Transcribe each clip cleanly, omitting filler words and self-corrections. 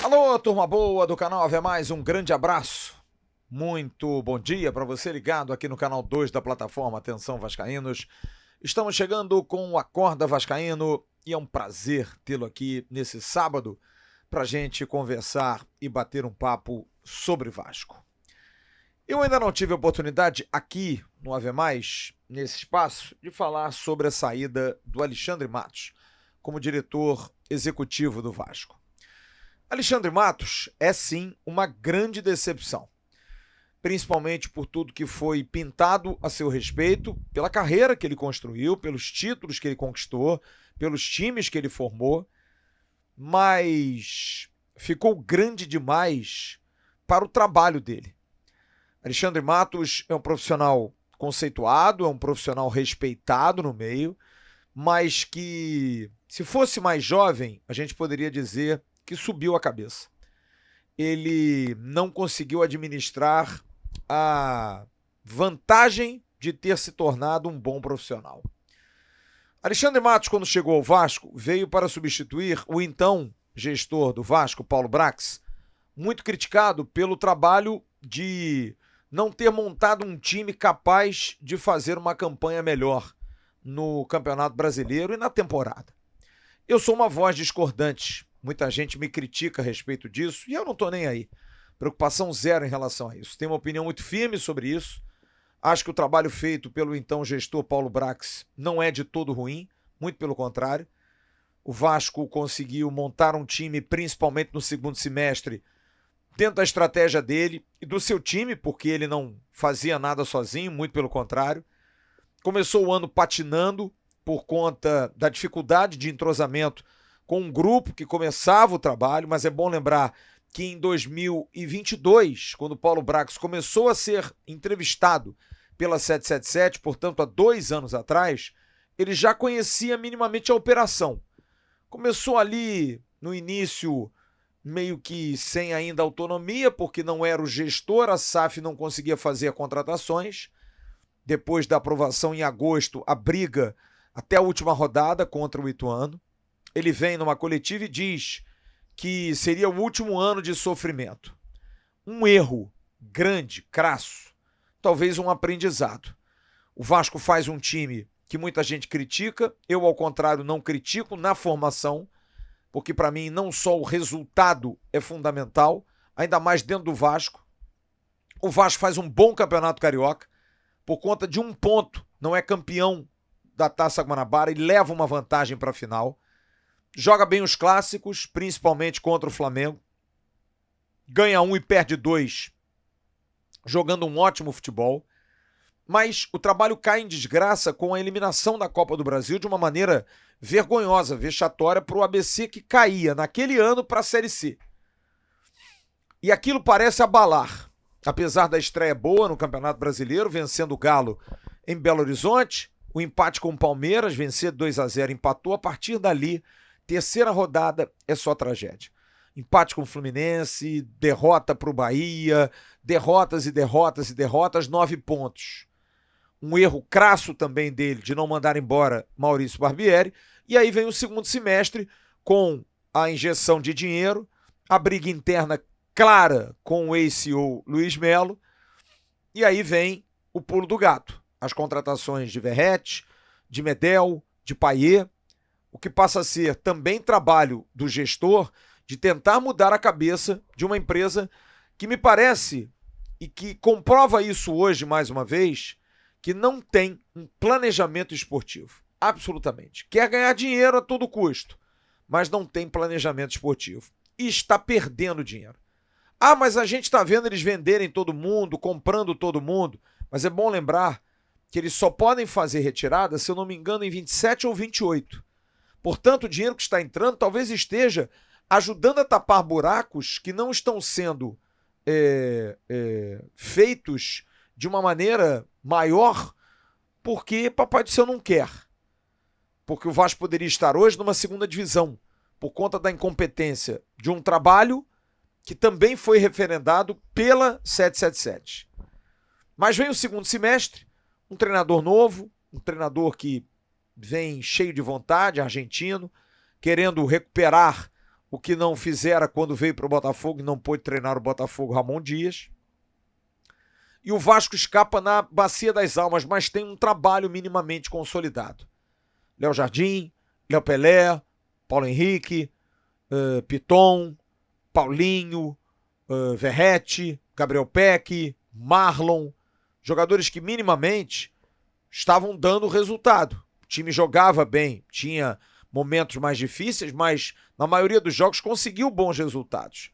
Alô, turma boa do canal Ave Mais, um grande abraço. Muito bom dia para você ligado aqui no canal 2 da plataforma Atenção Vascaínos. Estamos chegando com o Acorda Vascaíno e é um prazer tê-lo aqui nesse sábado para a gente conversar e bater um papo sobre Vasco. Eu ainda não tive a oportunidade aqui no Ave Mais, nesse espaço, de falar sobre a saída do Alexandre Matos como diretor executivo do Vasco. Alexandre Matos é sim uma grande decepção, principalmente por tudo que foi pintado a seu respeito, pela carreira que ele construiu, pelos títulos que ele conquistou, pelos times que ele formou, mas ficou grande demais para o trabalho dele. Alexandre Matos é um profissional conceituado, é um profissional respeitado no meio, mas que, se fosse mais jovem, a gente poderia dizer que subiu a cabeça. Ele não conseguiu administrar a vantagem de ter se tornado um bom profissional. Alexandre Matos, quando chegou ao Vasco, veio para substituir o então gestor do Vasco, Paulo Brax, muito criticado pelo trabalho de não ter montado um time capaz de fazer uma campanha melhor no Campeonato Brasileiro e na temporada. Eu sou uma voz discordante. Muita gente me critica a respeito disso e eu não estou nem aí. Preocupação zero em relação a isso. Tenho uma opinião muito firme sobre isso. Acho que o trabalho feito pelo então gestor Paulo Brax não é de todo ruim, muito pelo contrário. O Vasco conseguiu montar um time, principalmente no segundo semestre, dentro da estratégia dele e do seu time, porque ele não fazia nada sozinho, muito pelo contrário. Começou o ano patinando por conta da dificuldade de entrosamento com um grupo que começava o trabalho, mas é bom lembrar que em 2022, quando o Paulo Brax começou a ser entrevistado pela 777, portanto há 2 anos atrás, ele já conhecia minimamente a operação. Começou ali no início meio que sem ainda autonomia, porque não era o gestor, a SAF não conseguia fazer contratações. Depois da aprovação em agosto, a briga até a última rodada contra o Ituano. Ele vem numa coletiva e diz que seria o último ano de sofrimento. Um erro grande, crasso, talvez um aprendizado. O Vasco faz um time que muita gente critica, eu ao contrário não critico na formação, porque para mim não só o resultado é fundamental, ainda mais dentro do Vasco. O Vasco faz um bom campeonato carioca, por conta de um ponto, não é campeão da Taça Guanabara e leva uma vantagem para a final. Joga bem os clássicos, principalmente contra o Flamengo. Ganha 1 e perde 2, jogando um ótimo futebol. Mas o trabalho cai em desgraça com a eliminação da Copa do Brasil de uma maneira vergonhosa, vexatória para o ABC, que caía naquele ano para a Série C. E aquilo parece abalar. Apesar da estreia boa no Campeonato Brasileiro, vencendo o Galo em Belo Horizonte, o empate com o Palmeiras, vencer 2-0, empatou. A partir dali, terceira rodada é só tragédia. Empate com o Fluminense, derrota para o Bahia, derrotas e derrotas e derrotas, 9 pontos. Um erro crasso também dele de não mandar embora Maurício Barbieri. E aí vem o segundo semestre com a injeção de dinheiro, a briga interna clara com o ex-CEO Luiz Melo. E aí vem o pulo do gato. As contratações de Verratti, de Medel, de Payet. O que passa a ser também trabalho do gestor de tentar mudar a cabeça de uma empresa que me parece, e que comprova isso hoje mais uma vez, que não tem um planejamento esportivo. Absolutamente. Quer ganhar dinheiro a todo custo, mas não tem planejamento esportivo. E está perdendo dinheiro. Ah, mas a gente está vendo eles venderem todo mundo, comprando todo mundo. Mas é bom lembrar que eles só podem fazer retirada, se eu não me engano, em 27 ou 28. Portanto, o dinheiro que está entrando talvez esteja ajudando a tapar buracos que não estão sendo feitos de uma maneira maior porque Papai do Céu não quer. Porque o Vasco poderia estar hoje numa segunda divisão por conta da incompetência de um trabalho que também foi referendado pela 777. Mas vem o segundo semestre, Um treinador novo, um treinador que vem cheio de vontade, argentino, querendo recuperar o que não fizera quando veio para o Botafogo e não pôde treinar o Botafogo, Ramon Dias. E o Vasco escapa na bacia das almas, mas tem um trabalho minimamente consolidado. Léo Jardim, Léo Pelé, Paulo Henrique, Piton, Paulinho, Verratti, Gabriel Peck, Marlon, jogadores que minimamente estavam dando resultado. O time jogava bem, tinha momentos mais difíceis, mas na maioria dos jogos conseguiu bons resultados.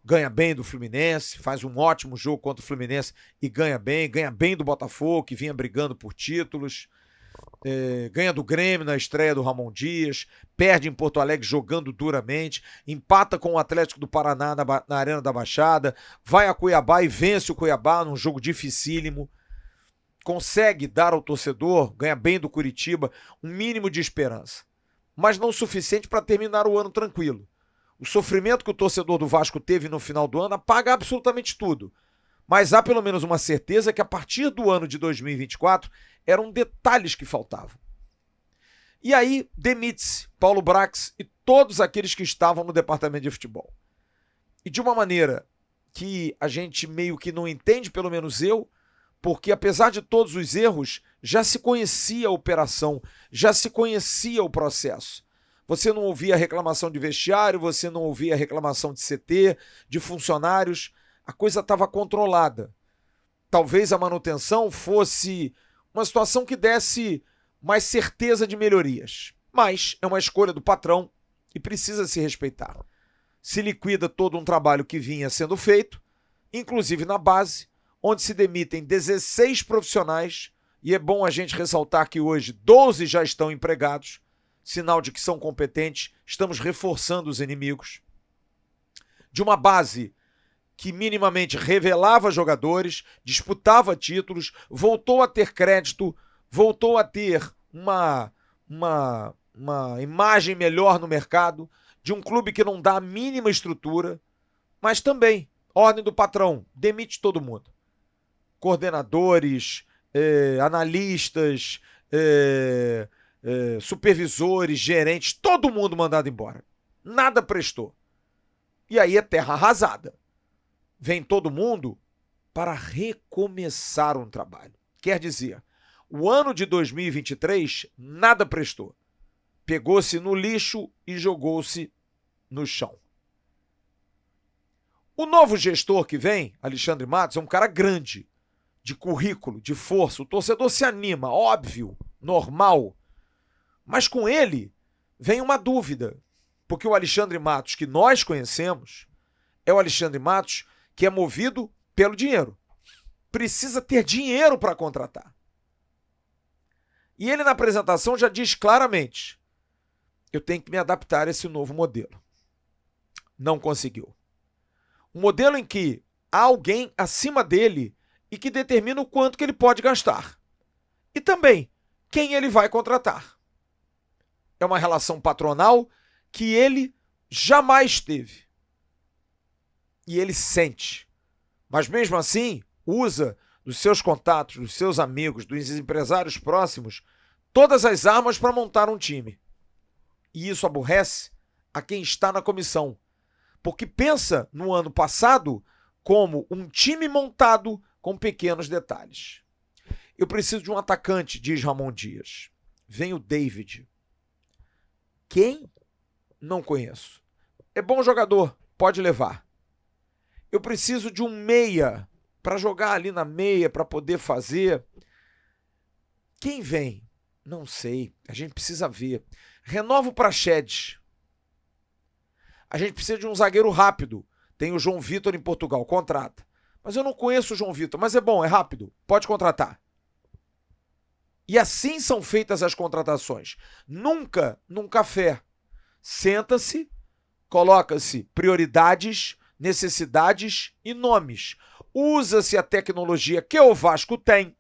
Ganha bem do Fluminense, faz um ótimo jogo contra o Fluminense e ganha bem do Botafogo, que vinha brigando por títulos, ganha do Grêmio na estreia do Ramon Dias, perde em Porto Alegre jogando duramente, empata com o Atlético do Paraná na Arena da Baixada, vai a Cuiabá e vence o Cuiabá num jogo dificílimo, consegue dar ao torcedor, ganha bem do Curitiba, um mínimo de esperança, mas não o suficiente para terminar o ano tranquilo. O sofrimento que o torcedor do Vasco teve no final do ano apaga absolutamente tudo. Mas há pelo menos uma certeza que a partir do ano de 2024 eram detalhes que faltavam. E aí demite-se Paulo Brax e todos aqueles que estavam no departamento de futebol. E de uma maneira que a gente meio que não entende, pelo menos eu, porque apesar de todos os erros, já se conhecia a operação, já se conhecia o processo. Você não ouvia reclamação de vestiário, você não ouvia reclamação de CT, de funcionários, a coisa estava controlada. Talvez a manutenção fosse uma situação que desse mais certeza de melhorias, mas é uma escolha do patrão e precisa se respeitar. Se liquida todo um trabalho que vinha sendo feito, inclusive na base, onde se demitem 16 profissionais, e é bom a gente ressaltar que hoje 12 já estão empregados, sinal de que são competentes, estamos reforçando os inimigos. De uma base que minimamente revelava jogadores, disputava títulos, voltou a ter crédito, voltou a ter uma imagem melhor no mercado, de um clube que não dá a mínima estrutura, mas também, ordem do patrão, demite todo mundo. Coordenadores, analistas, supervisores, gerentes, todo mundo mandado embora. Nada prestou. E aí é terra arrasada. Vem todo mundo para recomeçar um trabalho. Quer dizer, o ano de 2023 nada prestou. Pegou-se no lixo e jogou-se no chão. O novo gestor que vem, Alexandre Matos, é um cara grande, de currículo, de força. O torcedor se anima, óbvio, normal. Mas com ele vem uma dúvida, porque o Alexandre Matos que nós conhecemos é o Alexandre Matos que é movido pelo dinheiro. Precisa ter dinheiro para contratar. E ele na apresentação já diz claramente, eu tenho que me adaptar a esse novo modelo. Não conseguiu. Um modelo em que há alguém acima dele e que determina o quanto que ele pode gastar. E também quem ele vai contratar. É uma relação patronal que ele jamais teve. E ele sente. Mas mesmo assim, usa dos seus contatos, dos seus amigos, dos empresários próximos, todas as armas para montar um time. E isso aborrece a quem está na comissão. Porque pensa no ano passado como um time montado com pequenos detalhes. Eu preciso de um atacante, diz Ramon Dias. Vem o David. Quem? Não conheço. É bom jogador, pode levar. Eu preciso de um meia para jogar ali na meia, para poder fazer. Quem vem? Não sei, a gente precisa ver. Renova o Praxedes. A gente precisa de um zagueiro rápido. Tem o João Vitor em Portugal, contrata. Mas eu não conheço o João Vitor, mas é bom, é rápido, pode contratar. E assim são feitas as contratações. Nunca num café. Senta-se, coloca-se prioridades, necessidades e nomes. Usa-se a tecnologia que o Vasco tem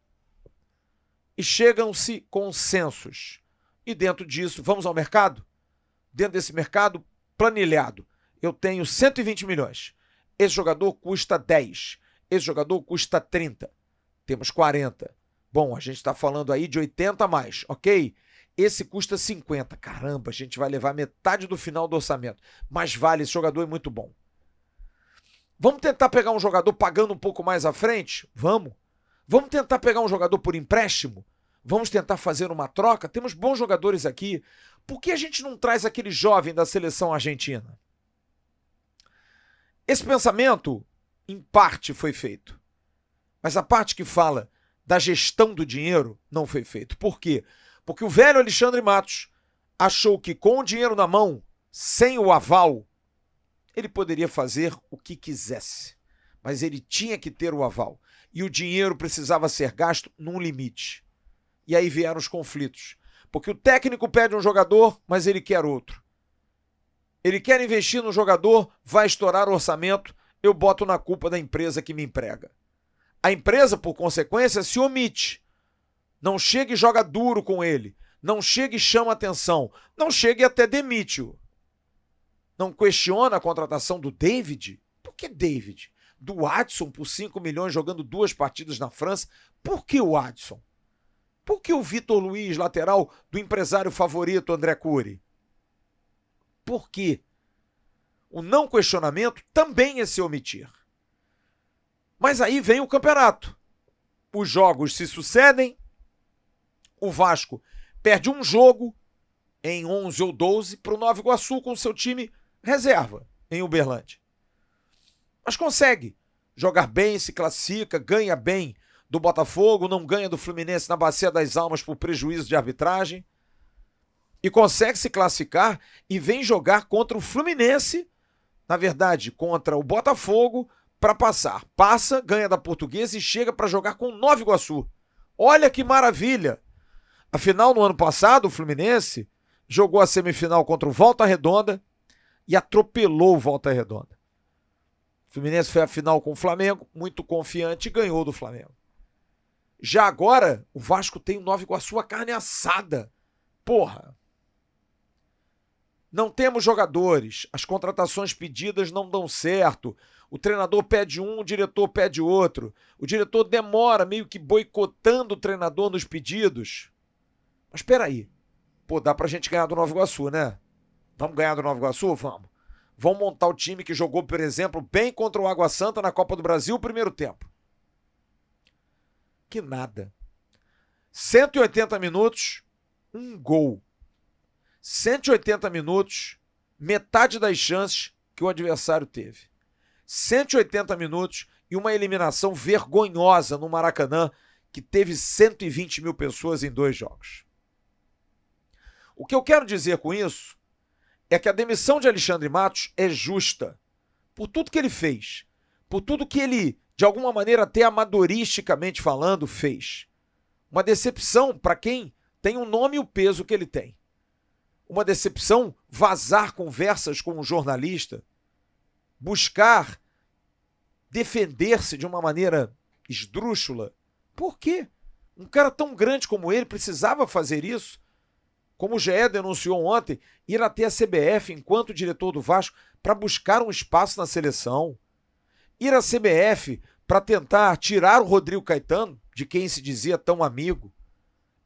e chegam-se consensos. E dentro disso, vamos ao mercado? Dentro desse mercado, planilhado. Eu tenho 120 milhões. Esse jogador custa 10. Esse jogador custa 30. Temos 40. Bom, a gente está falando aí de 80 a mais, ok? Esse custa 50. Caramba, a gente vai levar metade do final do orçamento. Mas vale, esse jogador é muito bom. Vamos tentar pegar um jogador pagando um pouco mais à frente? Vamos. Vamos tentar pegar um jogador por empréstimo? Vamos tentar fazer uma troca? Temos bons jogadores aqui. Por que a gente não traz aquele jovem da seleção argentina? Esse pensamento, em parte, foi feito. Mas a parte que fala da gestão do dinheiro não foi feito. Por quê? Porque o velho Alexandre Matos achou que com o dinheiro na mão, sem o aval, ele poderia fazer o que quisesse. Mas ele tinha que ter o aval. E o dinheiro precisava ser gasto num limite. E aí vieram os conflitos. Porque o técnico pede um jogador, mas ele quer outro. Ele quer investir no jogador, vai estourar o orçamento, eu boto na culpa da empresa que me emprega. A empresa, por consequência, se omite. Não chega e joga duro com ele. Não chega e chama atenção. Não chega e até demite-o. Não questiona a contratação do David? Por que David? Do Adson por 5 milhões jogando 2 partidas na França? Por que o Adson? Por que o Vitor Luiz, lateral do empresário favorito André Cury? Por quê? O não questionamento também é se omitir. Mas aí vem o campeonato. Os jogos se sucedem. O Vasco perde um jogo em 11 ou 12 para o Nova Iguaçu com seu time reserva em Uberlândia. Mas consegue jogar bem, se classifica, ganha bem do Botafogo, não ganha do Fluminense na Bacia das Almas por prejuízo de arbitragem. E consegue se classificar e vem jogar contra o Fluminense, na verdade, contra o Botafogo, para passar. Passa, ganha da Portuguesa e chega para jogar com o Nova Iguaçu. Olha que maravilha! Afinal, no ano passado, o Fluminense jogou a semifinal contra o Volta Redonda e atropelou o Volta Redonda. O Fluminense foi à final com o Flamengo, muito confiante, e ganhou do Flamengo. Já agora, o Vasco tem o Nova Iguaçu a carne assada. Porra! Não temos jogadores, as contratações pedidas não dão certo, o treinador pede um, o diretor pede outro, o diretor demora meio que boicotando o treinador nos pedidos. Mas espera aí, pô, dá pra gente ganhar do Nova Iguaçu, né? Vamos ganhar do Nova Iguaçu? Vamos. Vamos montar o time que jogou, por exemplo, bem contra o Água Santa na Copa do Brasil, primeiro tempo. Que nada. 180 minutos, um gol. 180 minutos, metade das chances que o adversário teve. 180 minutos e uma eliminação vergonhosa no Maracanã, que teve 120 mil pessoas em 2 jogos. O que eu quero dizer com isso é que a demissão de Alexandre Matos é justa por tudo que ele fez, por tudo que ele, de alguma maneira, até amadoristicamente falando, fez. Uma decepção para quem tem o nome e o peso que ele tem. Uma decepção vazar conversas com um jornalista, buscar defender-se de uma maneira esdrúxula. Por quê? Um cara tão grande como ele precisava fazer isso? Como o GE denunciou ontem, ir até a CBF enquanto diretor do Vasco para buscar um espaço na seleção. Ir à CBF para tentar tirar o Rodrigo Caetano, de quem se dizia tão amigo.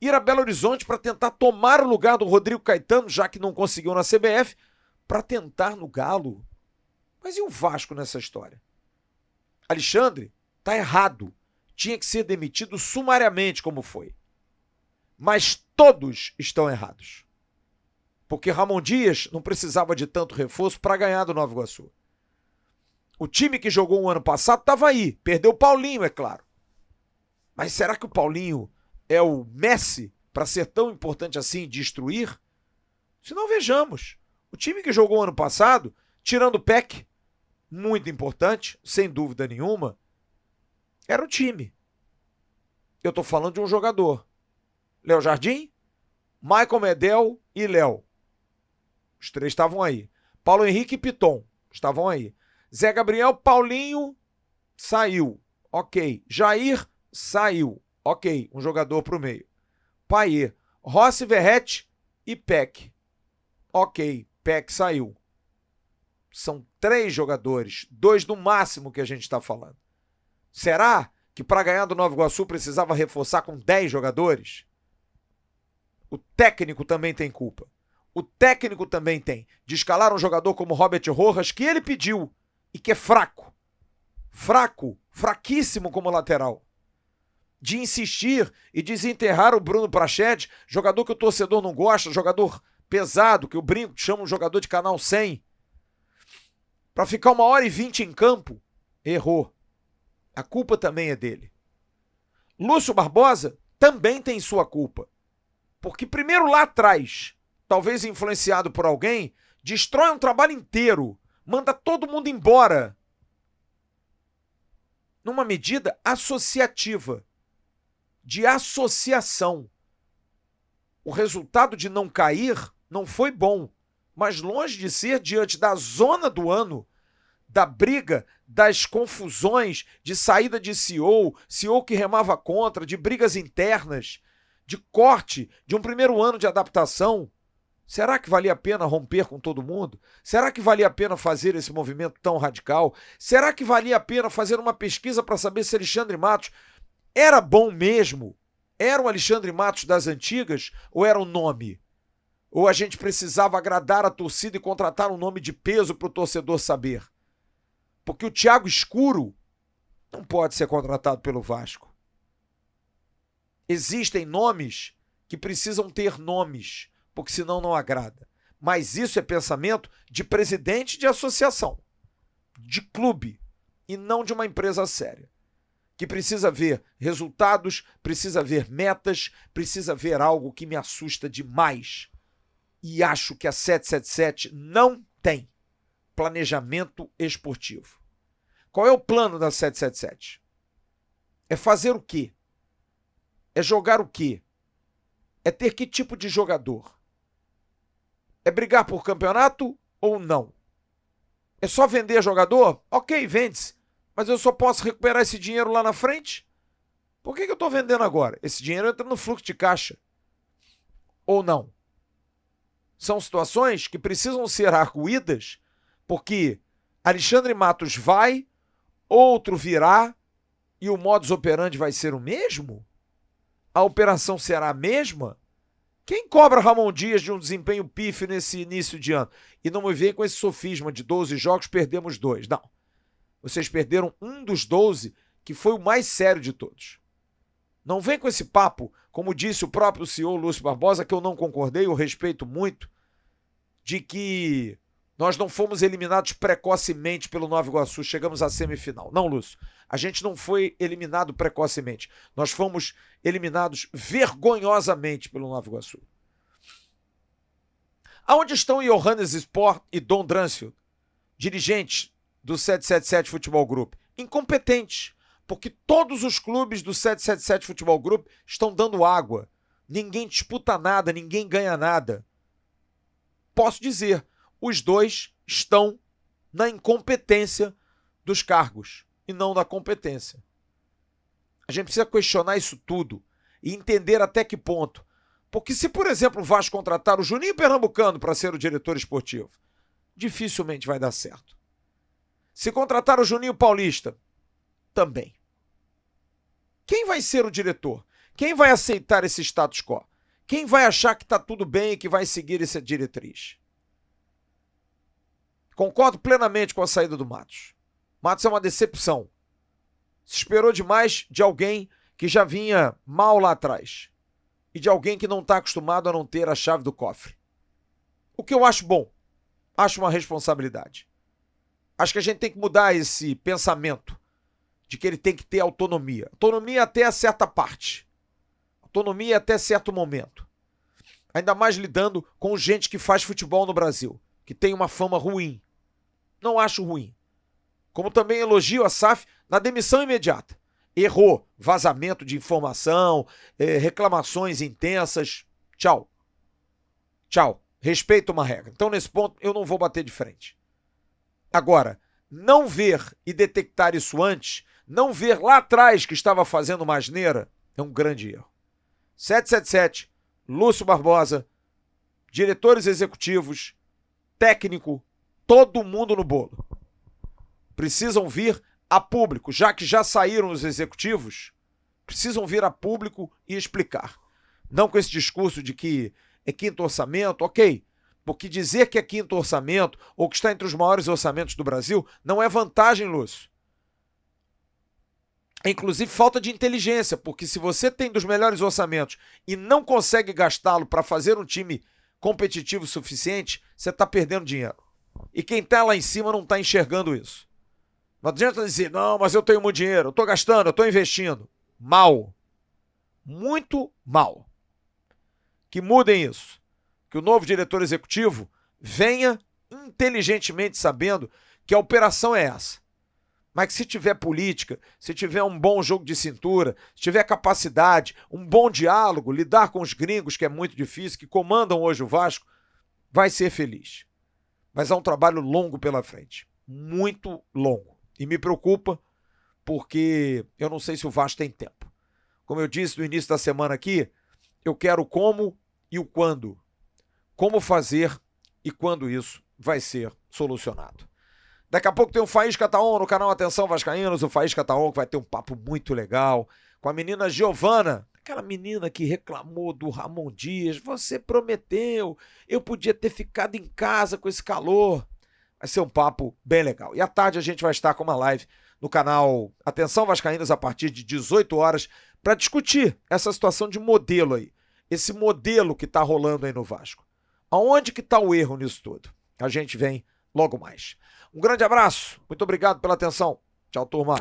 Ir a Belo Horizonte para tentar tomar o lugar do Rodrigo Caetano, já que não conseguiu na CBF, para tentar no Galo. Mas e o Vasco nessa história? Alexandre está errado. Tinha que ser demitido sumariamente, como foi. Mas todos estão errados. Porque Ramon Dias não precisava de tanto reforço para ganhar do Nova Iguaçu. O time que jogou o ano passado estava aí. Perdeu o Paulinho, é claro. Mas será que o Paulinho é o Messi para ser tão importante assim e destruir? Se não, vejamos. O time que jogou ano passado, tirando o Peck, muito importante, sem dúvida nenhuma, era o time. Eu estou falando de um jogador. Léo Jardim, Michael Medel e Léo. Os 3 estavam aí. Paulo Henrique e Piton estavam aí. Zé Gabriel, Paulinho, saiu. Ok. Jair, saiu. Ok. Um jogador para o meio. Paier, Rossi, Verrete e Peck. Ok. Peck saiu. São 3 jogadores. 2 no máximo que a gente está falando. Será que para ganhar do Nova Iguaçu precisava reforçar com 10 jogadores? O técnico também tem culpa. O técnico também tem de escalar um jogador como Robert Rojas, que ele pediu e que é fraco. Fraco, fraquíssimo como lateral. De insistir e desenterrar o Bruno Prachedes, jogador que o torcedor não gosta, jogador pesado, que o Brinco chama um jogador de canal 100. Para ficar 1h20 em campo, errou. A culpa também é dele. Lúcio Barbosa também tem sua culpa. Porque primeiro lá atrás, talvez influenciado por alguém, destrói um trabalho inteiro, manda todo mundo embora. Numa medida associativa, de associação. O resultado de não cair não foi bom, mas longe de ser diante da zona do ano, da briga, das confusões, de saída de CEO que remava contra, de brigas internas, de corte, de um primeiro ano de adaptação. Será que valia a pena romper com todo mundo? Será que valia a pena fazer esse movimento tão radical? Será que valia a pena fazer uma pesquisa para saber se Alexandre Matos era bom mesmo? Era o Alexandre Matos das antigas ou era o nome? Ou a gente precisava agradar a torcida e contratar um nome de peso para o torcedor saber? Porque o Thiago Escuro não pode ser contratado pelo Vasco. Existem nomes que precisam ter nomes, porque senão não agrada. Mas isso é pensamento de presidente de associação, de clube, e não de uma empresa séria. Que precisa ver resultados, precisa ver metas, precisa ver algo que me assusta demais. E acho que a 777 não tem planejamento esportivo. Qual é o plano da 777? É fazer o quê? É jogar o quê? É ter que tipo de jogador? É brigar por campeonato ou não? É só vender jogador? Ok, vende-se. Mas eu só posso recuperar esse dinheiro lá na frente? Por que eu estou vendendo agora? Esse dinheiro entra no fluxo de caixa. Ou não? São situações que precisam ser arguídas porque Alexandre Matos vai, outro virá e o modus operandi vai ser o mesmo? A operação será a mesma? Quem cobra Ramon Dias de um desempenho pífio nesse início de ano? E não me vem com esse sofisma de 12 jogos, perdemos 2. Não. Vocês perderam um dos 12, que foi o mais sério de todos. Não vem com esse papo, como disse o próprio CEO Lúcio Barbosa, que eu não concordei, eu respeito muito, de que nós não fomos eliminados precocemente pelo Nova Iguaçu, chegamos à semifinal. Não, Lúcio, a gente não foi eliminado precocemente. Nós fomos eliminados vergonhosamente pelo Nova Iguaçu. Aonde estão Johannes Sport e Don Dransfield, dirigentes do 777 Futebol Group? Incompetentes, porque todos os clubes do 777 Futebol Group estão dando água. Ninguém disputa nada, ninguém ganha nada. Posso dizer, os dois estão na incompetência dos cargos e não na competência. A gente precisa questionar isso tudo e entender até que ponto. Porque se, por exemplo, o Vasco contratar o Juninho Pernambucano para ser o diretor esportivo, dificilmente vai dar certo. Se contratar o Juninho Paulista, também. Quem vai ser o diretor? Quem vai aceitar esse status quo? Quem vai achar que está tudo bem e que vai seguir essa diretriz? Concordo plenamente com a saída do Matos. Matos é uma decepção. Se esperou demais de alguém que já vinha mal lá atrás. E de alguém que não está acostumado a não ter a chave do cofre. O que eu acho bom. Acho uma responsabilidade. Acho que a gente tem que mudar esse pensamento de que ele tem que ter autonomia. Autonomia até a certa parte. Autonomia até certo momento. Ainda mais lidando com gente que faz futebol no Brasil, que tem uma fama ruim. Não acho ruim. Como também elogio a SAF na demissão imediata. Errou. Vazamento de informação, reclamações intensas. Tchau. Tchau. Respeito uma regra. Então, nesse ponto, eu não vou bater de frente. Agora, não ver e detectar isso antes, não ver lá atrás que estava fazendo uma asneira, é um grande erro. 777, Lúcio Barbosa, diretores executivos, técnico, todo mundo no bolo. Precisam vir a público, já que já saíram os executivos, precisam vir a público e explicar. Não com esse discurso de que é quinto orçamento, ok, porque dizer que é quinto orçamento ou que está entre os maiores orçamentos do Brasil não é vantagem, Lúcio. É inclusive falta de inteligência, porque se você tem dos melhores orçamentos e não consegue gastá-lo para fazer um time competitivo o suficiente, você está perdendo dinheiro. E quem está lá em cima não está enxergando isso. Não adianta dizer, não, mas eu tenho muito dinheiro, eu estou gastando, eu estou investindo. Mal. Muito mal. Que mudem isso. Que o novo diretor executivo venha inteligentemente sabendo que a operação é essa. Mas que se tiver política, se tiver um bom jogo de cintura, se tiver capacidade, um bom diálogo, lidar com os gringos, que é muito difícil, que comandam hoje o Vasco, vai ser feliz. Mas há um trabalho longo pela frente. Muito longo. E me preocupa porque eu não sei se o Vasco tem tempo. Como eu disse no início da semana aqui, eu quero o como e o quando. Como fazer e quando isso vai ser solucionado. Daqui a pouco tem o Faísca Taon no canal Atenção Vascaínos, o Faísca Taon que vai ter um papo muito legal com a menina Giovana, aquela menina que reclamou do Ramon Dias. Você prometeu, eu podia ter ficado em casa com esse calor. Vai ser um papo bem legal. E à tarde a gente vai estar com uma live no canal Atenção Vascaínos a partir de 18 horas para discutir essa situação de modelo aí. Esse modelo que está rolando aí no Vasco. Aonde que está o erro nisso tudo? A gente vem logo mais. Um grande abraço, muito obrigado pela atenção. Tchau, turma.